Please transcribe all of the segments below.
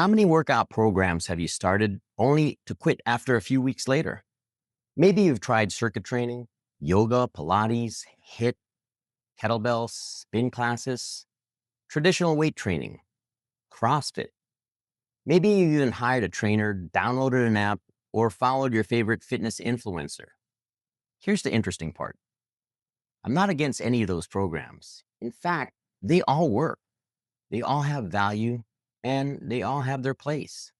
How many workout programs have you started only to quit after a few weeks later? Maybe you've tried circuit training, yoga, Pilates, HIIT, kettlebells, spin classes, traditional weight training, CrossFit. Maybe you even hired a trainer, downloaded an app, or followed your favorite fitness influencer. Here's the interesting part. I'm not against any of those programs. In fact, they all work. They all have value and they all have their place.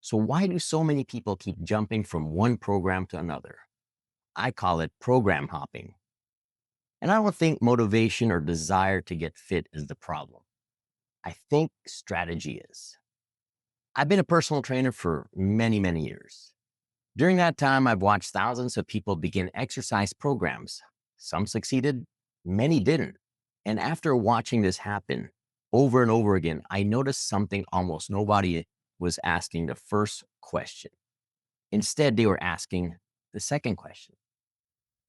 So why do so many people keep jumping from one program to another? I call it program hopping. And I don't think motivation or desire to get fit is the problem. I think strategy is. I've been a personal trainer for many, many years. During that time, I've watched thousands of people begin exercise programs. Some succeeded, many didn't. And after watching this happen over and over again, I noticed something almost nobody was asking the first question. Instead, they were asking the second question.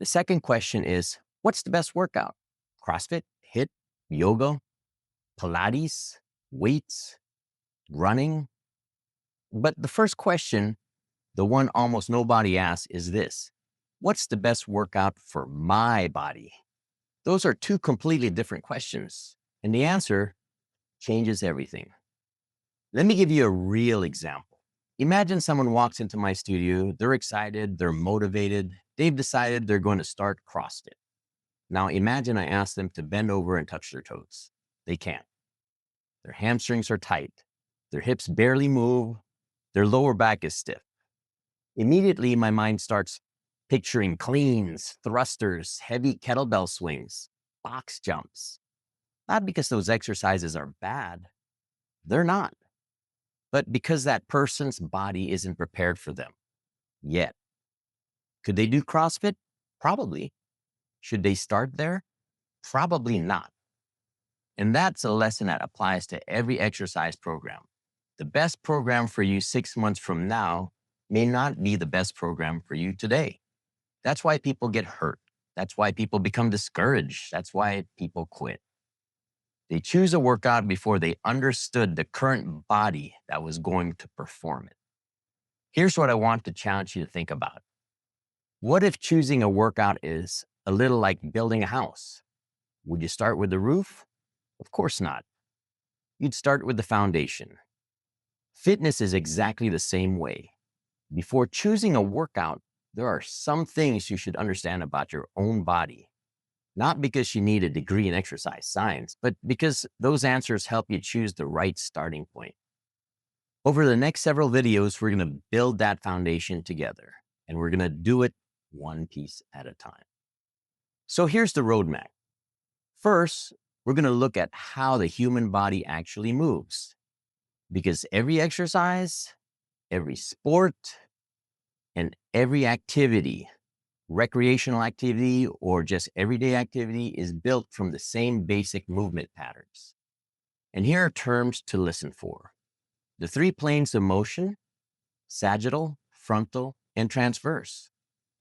The second question is, what's the best workout? CrossFit, HIIT, yoga, Pilates, weights, running? But the first question, the one almost nobody asks, is this: what's the best workout for my body? Those are two completely different questions, and the answer changes everything. Let me give you a real example. Imagine someone walks into my studio, they're excited, they're motivated, they've decided they're going to start CrossFit. Now imagine I ask them to bend over and touch their toes. They can't. Their hamstrings are tight, their hips barely move, their lower back is stiff. Immediately my mind starts picturing cleans, thrusters, heavy kettlebell swings, box jumps. Not because those exercises are bad, they're not, but because that person's body isn't prepared for them yet. Could they do CrossFit? Probably. Should they start there? Probably not. And that's a lesson that applies to every exercise program. The best program for you 6 months from now may not be the best program for you today. That's why people get hurt. That's why people become discouraged. That's why people quit. They choose a workout before they understood the current body that was going to perform it. Here's what I want to challenge you to think about. What if choosing a workout is a little like building a house? Would you start with the roof? Of course not. You'd start with the foundation. Fitness is exactly the same way. Before choosing a workout, there are some things you should understand about your own body. Not because you need a degree in exercise science, but because those answers help you choose the right starting point. Over the next several videos, we're going to build that foundation together, and we're going to do it one piece at a time. So here's the roadmap. First, we're going to look at how the human body actually moves. Because every exercise, every sport, and every activity, recreational activity or just everyday activity, is built from the same basic movement patterns. And here are terms to listen for. The 3 planes of motion: sagittal, frontal, and transverse.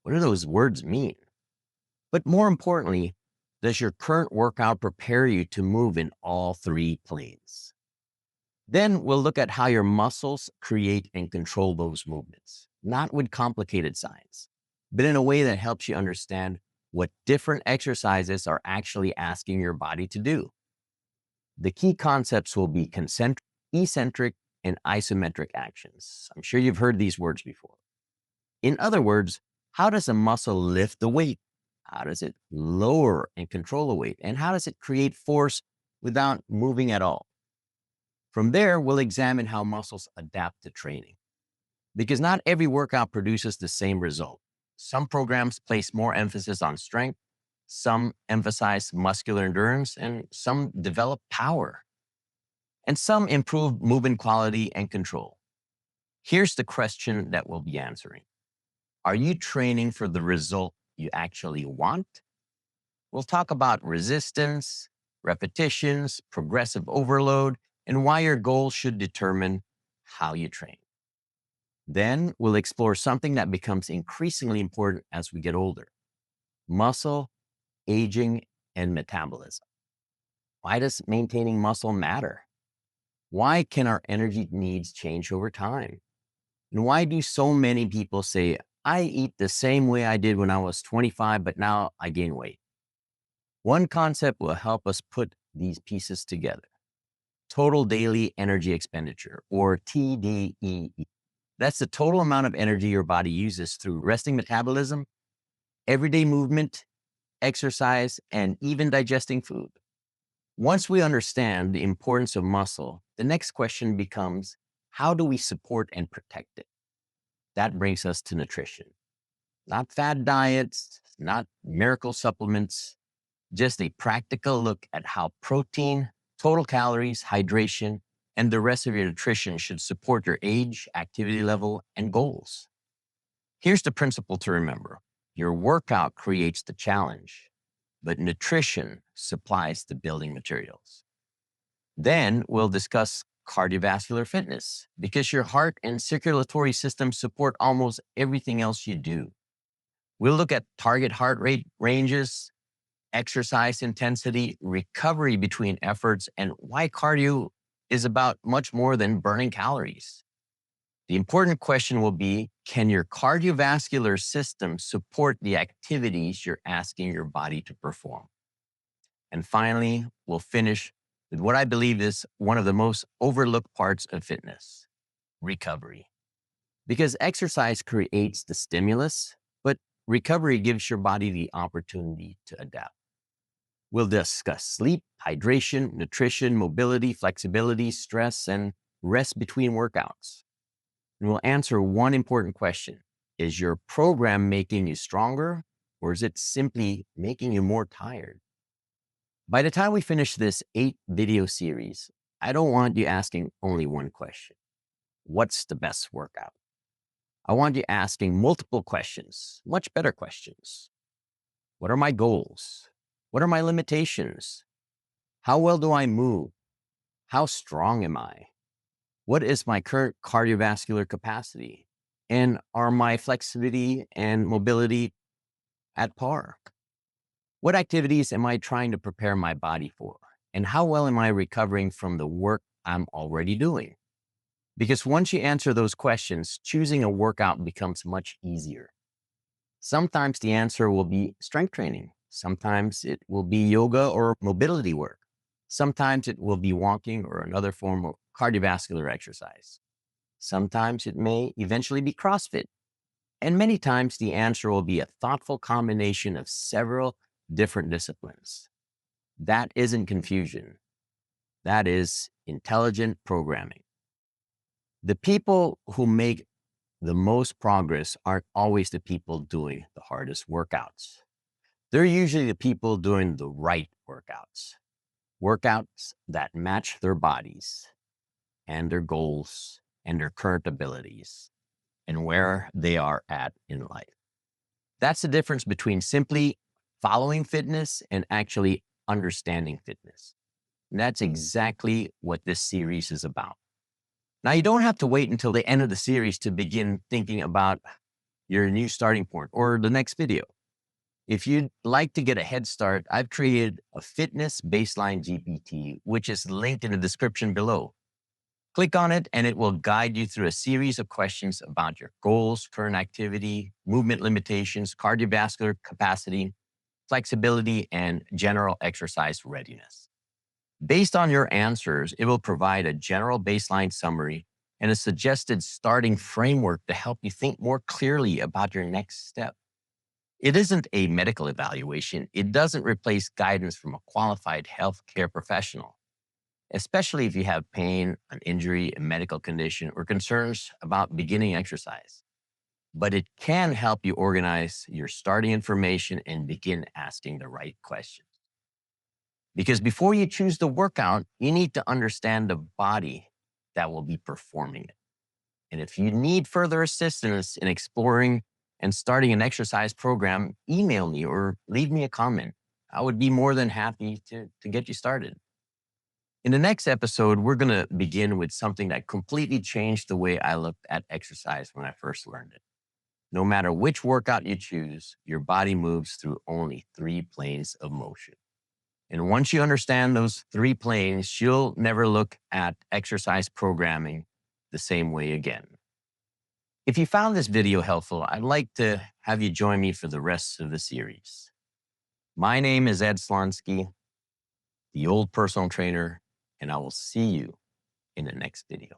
What do those words mean? But more importantly, does your current workout prepare you to move in all 3 planes? Then we'll look at how your muscles create and control those movements, not with complicated science, but in a way that helps you understand what different exercises are actually asking your body to do. The key concepts will be concentric, eccentric, and isometric actions. I'm sure you've heard these words before. In other words, how does a muscle lift the weight? How does it lower and control the weight? And how does it create force without moving at all? From there, we'll examine how muscles adapt to training. Because not every workout produces the same result. Some programs place more emphasis on strength, some emphasize muscular endurance, and some develop power. And some improve movement quality and control. Here's the question that we'll be answering. Are you training for the result you actually want? We'll talk about resistance, repetitions, progressive overload, and why your goals should determine how you train. Then we'll explore something that becomes increasingly important as we get older: muscle, aging, and metabolism. Why does maintaining muscle matter? Why can our energy needs change over time? And why do so many people say, I eat the same way I did when I was 25, but now I gain weight? One concept will help us put these pieces together. Total daily energy expenditure, or TDEE. That's the total amount of energy your body uses through resting metabolism, everyday movement, exercise, and even digesting food. Once we understand the importance of muscle, the next question becomes, how do we support and protect it? That brings us to nutrition. Not fad diets, not miracle supplements, just a practical look at how protein, total calories, hydration, and the rest of your nutrition should support your age, activity level, and goals. Here's the principle to remember. Your workout creates the challenge, but nutrition supplies the building materials. Then we'll discuss cardiovascular fitness because your heart and circulatory system support almost everything else you do. We'll look at target heart rate ranges, exercise intensity, recovery between efforts, and why cardio is about much more than burning calories. The important question will be, can your cardiovascular system support the activities you're asking your body to perform? And finally, we'll finish with what I believe is one of the most overlooked parts of fitness, recovery. Because exercise creates the stimulus, but recovery gives your body the opportunity to adapt. We'll discuss sleep, hydration, nutrition, mobility, flexibility, stress, and rest between workouts. And we'll answer one important question. Is your program making you stronger, or is it simply making you more tired? By the time we finish this 8-video series, I don't want you asking only one question. What's the best workout? I want you asking multiple questions, much better questions. What are my goals? What are my limitations? How well do I move? How strong am I? What is my current cardiovascular capacity? And are my flexibility and mobility at par? What activities am I trying to prepare my body for? And how well am I recovering from the work I'm already doing? Because once you answer those questions, choosing a workout becomes much easier. Sometimes the answer will be strength training. Sometimes it will be yoga or mobility work. Sometimes it will be walking or another form of cardiovascular exercise. Sometimes it may eventually be CrossFit. And many times the answer will be a thoughtful combination of several different disciplines. That isn't confusion. That is intelligent programming. The people who make the most progress aren't always the people doing the hardest workouts. They're usually the people doing the right workouts. Workouts that match their bodies and their goals and their current abilities and where they are at in life. That's the difference between simply following fitness and actually understanding fitness. And that's exactly what this series is about. Now, you don't have to wait until the end of the series to begin thinking about your new starting point or the next video. If you'd like to get a head start, I've created a fitness baseline GPT, which is linked in the description below. Click on it and it will guide you through a series of questions about your goals, current activity, movement limitations, cardiovascular capacity, flexibility, and general exercise readiness. Based on your answers, it will provide a general baseline summary and a suggested starting framework to help you think more clearly about your next step. It isn't a medical evaluation. It doesn't replace guidance from a qualified healthcare professional, especially if you have pain, an injury, a medical condition, or concerns about beginning exercise. But it can help you organize your starting information and begin asking the right questions. Because before you choose the workout, you need to understand the body that will be performing it. And if you need further assistance in exploring and starting an exercise program, email me or leave me a comment. I would be more than happy to get you started. In the next episode, we're going to begin with something that completely changed the way I looked at exercise when I first learned it. No matter which workout you choose, your body moves through only 3 planes of motion. And once you understand those three planes, you'll never look at exercise programming the same way again. If you found this video helpful, I'd like to have you join me for the rest of the series. My name is Ed Slonsky, the old personal trainer, and I will see you in the next video.